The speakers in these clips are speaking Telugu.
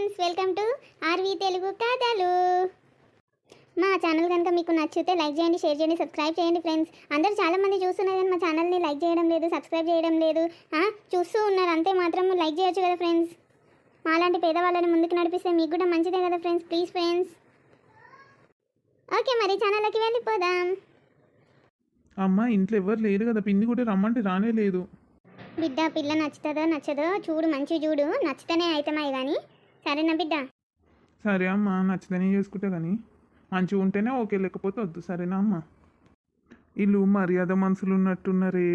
Friends, welcome to RV Telugu కథలు. మా ఛానల్ కనుక మీకు నచ్చితే లైక్ చేయండి, షేర్ చేయండి, సబ్స్క్రైబ్ చేయండి ఫ్రెండ్స్. అందరూ చాలామంది చూస్తున్నారు కానీ మా ఛానల్ని లైక్ చేయడం లేదు, సబ్స్క్రైబ్ చేయడం లేదు. చూస్తూ ఉన్నారు అంతే, మాత్రం లైక్ చేయొచ్చు కదా ఫ్రెండ్స్. మాలాంటి పేదవాళ్ళని ముందుకు నడిపిస్తే మీకు కూడా మంచిదే కదా ఫ్రెండ్స్. Please friends. ఓకే, మరి ఛానల్లోకి వెళ్ళిపోదాం. అమ్మ ఇంట్లో ఎవరు లేరు కదా, పిన్ని కూడా రమ్మంటే రానే లేదు. బిడ్డ, పిల్ల నచ్చుతుందో నచ్చదో చూడు, మంచి చూడు, నచ్చితేనే అవుతామాయి కానీ. సరేనా బిడ్డ? సరే అమ్మ, నచ్చితేనే చేసుకుంటా కానీ మంచిగా ఉంటేనే ఓకే, లేకపోతే వద్దు. సరేనా అమ్మ? వీళ్ళు మర్యాద మనుషులు ఉన్నట్టున్నారే,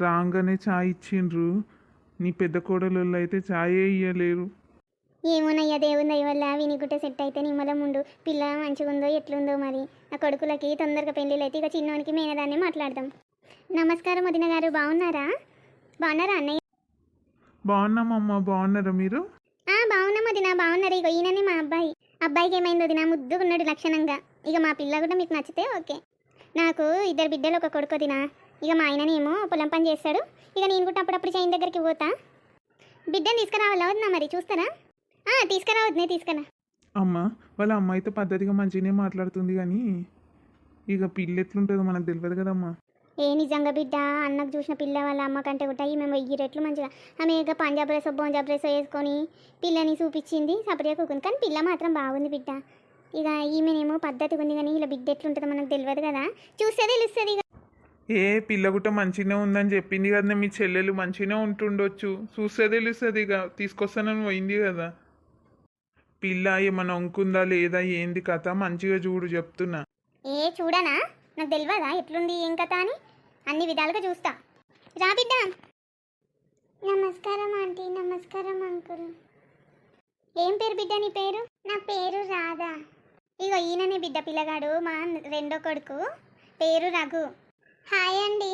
రాగానే ఛాయ్ ఇచ్చిండ్రు. నీ పెద్ద కోడలు అయితే ఛాయే ఇయ్యలేరు. ఏమోనయ్యా, దేవుని దయ వల్ల వినిగుట్ట సెట్ అయితే నిమ్మలం ఉండు. పిల్ల మంచిగా ఉందో ఎట్లుందో మరి. నా కొడుకులకి తొందరగా పెళ్ళిళ్ళు అయితే ఇక చిన్నోనికి మేనదాన్ని మాట్లాడదాం. నమస్కారం వదిన గారు, బాగున్నారా? బాగున్నారా అన్నయ్య? బాగున్నామమ్మ, బాగున్నారా మీరు? బాగున్నాం వదిన, బాగున్నారు. ఇక ఈయననే మా అబ్బాయికి ఏమైంది వదిన? ముద్దుగున్నాడు లక్షణంగా. ఇక మా పిల్ల కూడా మీకు నచ్చితే ఓకే. నాకు 2 బిడ్డలు, ఒక కొడుకు వదిన. ఇక మా ఆయననేమో పొలం పని చేస్తాడు. ఇక నేను కూడా అప్పుడప్పుడు చైన్ దగ్గరికి పోతా. బిడ్డను తీసుకురావాలా వదిన? మరి చూస్తారా? తీసుకురా వదినే, తీసుకురా. అమ్మ వాళ్ళ అమ్మాయితో పద్ధతిగా మంచిగానే మాట్లాడుతుంది కానీ ఇక పిల్ల ఎట్లుంటుందో మనకు తెలియదు కదమ్మా. నిజంగా బిడ్డ, అన్నకు చూసిన పిల్ల వాళ్ళ అమ్మ కంటే కూడా ఈమె 1000 రెట్లు మంచిగా. ఆమె ఇక పంజాబ్ డ్రెస్ బొంజాబ్ డ్రెస్ వేసుకొని పిల్లని చూపించింది, సపరేట్గా కూకుంది. కానీ పిల్ల మాత్రం బాగుంది బిడ్డ. ఇక ఈమెనేమో పద్ధతిగా ఉంది కానీ ఇలా బిడ్డ ఎట్లుంటుందో మనకు తెలియదు కదా, చూస్తే తెలుస్తుంది. ఇక పిల్ల గుట్ట మంచిగానే ఉందని చెప్పింది కదా మీ చెల్లెలు, మంచిగానే ఉంటుండొచ్చు, చూస్తే తెలుస్తుంది. ఇక తీసుకొస్తానని పోయింది కదా. పిల్ల ఏమన్నా వంకుందా లేదా, ఏంది కథ? మంచిగా చూడు చెప్తున్నా. చూడనా? నాకు తెలియదా ఎట్లుంది ఏం కథ అని? అన్ని విధాలుగా చూస్తా. రా బిడ్డ. నమస్కారం ఆంటీ. నమస్కారం అంకుల్. ఏం పేరు బిడ్డ నీ పేరు? నా పేరు రాధా. ఇగో ఈయననే బిడ్డ పిల్లగాడు, మా 2వ కొడుకు, పేరు రఘు. హాయ్ అండి.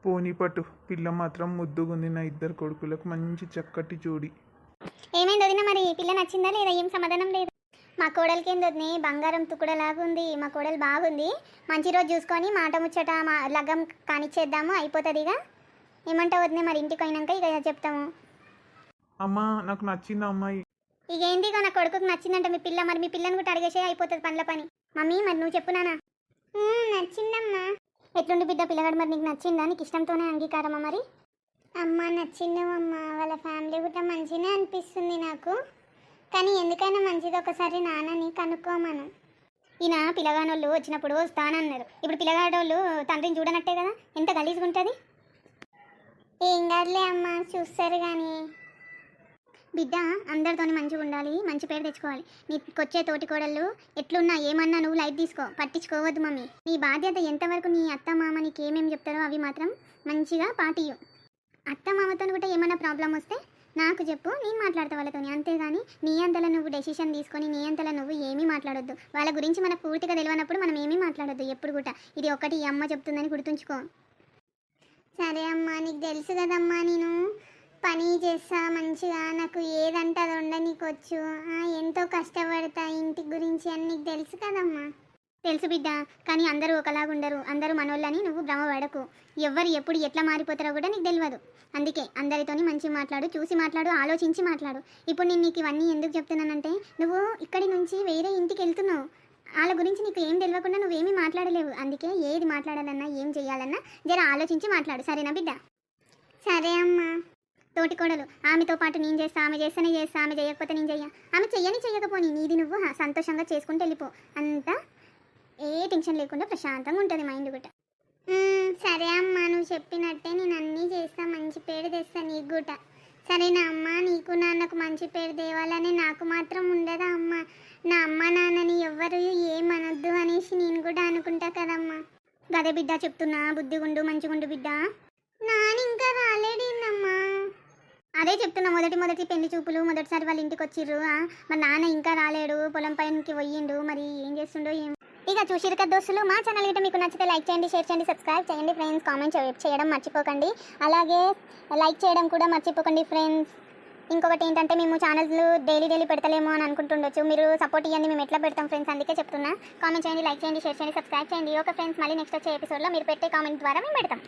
పోనీ పట్టు, పిల్ల మాత్రం ముద్దుగుంది. నా 2 కొడుకులకు మంచి చక్కటి జోడి. ఏమైంది వదిన? మరి పిల్ల నచ్చిందా లేదా? ఏం సమాధానం లేదు. మా కోడలికి ఏంది వదినే, బంగారం తుక్కుడలాగుంది. మా కోడలు బాగుంది. మంచి రోజు చూసుకొని మాట ముచ్చట లగ్గం కానిచ్చేద్దాము, అయిపోతుంది. ఇక ఏమంటావు వదినే? మరి ఇంటికి పోయినాక ఇక చెప్తాము. అమ్మా నాకు నచ్చింది అమ్మాయి. ఇక ఏంది, ఇక నా కొడుకుకి నచ్చిందంట మీ పిల్ల. మరి మీ పిల్లని కూడా అడిగేసే, అయిపోతుంది పనుల పని. మమ్మీ మరి నువ్వు చెప్పు నాన్న. నచ్చిందమ్మా. ఎట్లుండి బిడ్డ పిల్లగాడు? మరి నీకు నచ్చిందా? నీకు ఇష్టంతోనే అంగీకారమా మరి? అమ్మ నచ్చిందమ్మా. వాళ్ళ ఫ్యామిలీ కూడా మంచిగానే అనిపిస్తుంది నాకు. కానీ ఎందుకైనా మంచిది ఒకసారి నాన్నని కనుక్కోమను. ఈయన పిల్లగానోళ్ళు వచ్చినప్పుడు వస్తానన్నారు. ఇప్పుడు పిల్లగాడోళ్ళు తండ్రిని చూడనట్టే కదా, ఎంత గలీజ్గా ఉంటుంది. ఏం కాదులే అమ్మ, చూస్తారు కానీ. బిడ్డ అందరితోని మంచిగా ఉండాలి, మంచి పేరు తెచ్చుకోవాలి. నీకొచ్చే తోటి కోడళ్ళు ఎట్లున్నా ఏమన్నా నువ్వు లైట్ తీసుకో, పట్టించుకోవద్దు మమ్మీ. నీ బాధ్యత ఎంతవరకు నీ అత్త మామ నీకు ఏమేమి చెప్తారో అవి మాత్రం మంచిగా పాటియు. అత్త మామతో కూడా ఏమన్నా ప్రాబ్లం వస్తే నాకు చెప్పు, నేను మాట్లాడతా వాళ్ళతోని. అంతేగాని నీ అంతలో నువ్వు డెసిషన్ తీసుకొని నీ అంతలో నువ్వు ఏమీ మాట్లాడొద్దు. వాళ్ళ గురించి మనకు పూర్తిగా తెలియనప్పుడు మనం ఏమీ మాట్లాడొద్దు ఎప్పుడు కూడా. ఇది ఒకటి ఈ అమ్మ చెప్తుందని గుర్తుంచుకో. సరే అమ్మా, నీకు తెలుసు కదమ్మా, నేను పని చేస్తా మంచిగా. నాకు ఏదంటే అది వండనీకు వచ్చు. ఎంతో కష్టపడతా ఇంటి గురించి అని నీకు తెలుసు కదమ్మా. తెలుసు బిడ్డ, కానీ అందరూ ఒకలాగుండరు. అందరూ మనోళ్ళని నువ్వు భ్రమపడకు. ఎవరు ఎప్పుడు ఎట్లా మారిపోతారో కూడా నీకు తెలియదు. అందుకే అందరితోని మంచి మాట్లాడు, చూసి మాట్లాడు, ఆలోచించి మాట్లాడు. ఇప్పుడు నేను నీకు ఇవన్నీ ఎందుకు చెప్తున్నానంటే, నువ్వు ఇక్కడి నుంచి వేరే ఇంటికి వెళ్తున్నావు. వాళ్ళ గురించి నీకు ఏం తెలియకుండా నువ్వేమీ మాట్లాడలేవు. అందుకే ఏది మాట్లాడాలన్నా ఏం చేయాలన్నా జర ఆలోచించి మాట్లాడు. సరేనా బిడ్డ? సరే అమ్మా. తోటి కోడలు ఆమెతో పాటు నేను చేస్తా, ఆమె చేస్తేనే చేస్తా, ఆమె చేయకపోతే నేను చెయ్య. ఆమె చెయ్యకపోని నీది నువ్వు సంతోషంగా చేసుకుంటూ వెళ్ళిపో. అంతా ఏ టెన్షన్ లేకుండా ప్రశాంతంగా ఉంటుంది మైండ్ కూడా. సరే అమ్మ, నువ్వు చెప్పినట్టే నేను అన్నీ చేస్తా, మంచి పేరు తెస్తా నీకు కూడా. సరేనా అమ్మ? నీకు నాన్నకు మంచి పేరు తేవాలని నాకు మాత్రం ఉండదా అమ్మ? నా అమ్మ నాన్నని ఎవ్వరు ఏమనొద్దు అనేసి నేను కూడా అనుకుంటా కదమ్మా. గదే బిడ్డ చెప్తున్నా, బుద్ధిగుండు మంచిగుండు బిడ్డ. నాన్న ఇంకా రాలేడేందమ్మా? అదే చెప్తున్నా, మొదటి పెళ్లి చూపులు, మొదటిసారి వాళ్ళ ఇంటికి వచ్చిర్రు. మరి నాన్న ఇంకా రాలేడు, పొలం పైనకి పోయిండు. మరి ఏం చేస్తుండో ఏం. ఇక చూసిరు కదా దోస్తులు, మా ఛానల్ గిట్ట మీకు నచ్చితే లైక్ చేయండి, షేర్ చేయండి, సబ్స్క్రైబ్ చేయండి ఫ్రెండ్స్. కామెంట్ చేయడం మర్చిపోకండి. అలాగే లైక్ చేయడం కూడా మర్చిపోకండి ఫ్రెండ్స్. ఇంకొకటి ఏంటంటే, మేము ఛానల్స్ డైలీ పెడతలేమో అని అనుకుంటుండొచ్చు. మీరు సపోర్ట్ ఇవ్వండి, మేము ఎట్లా పెడతాం ఫ్రెండ్స్. అందుకే చెప్తున్నా, కామెంట్ చేయండి, లైక్ చేయండి, షేర్ చేయండి, సబ్స్క్రైబ్ చేయండి. ఓకే ఫ్రెండ్స్, మళ్ళీ నెక్స్ట్ వచ్చే ఎపిసోడ్లో మీరు పెట్టే కామెంట్ ద్వారా మేము పెడతాం.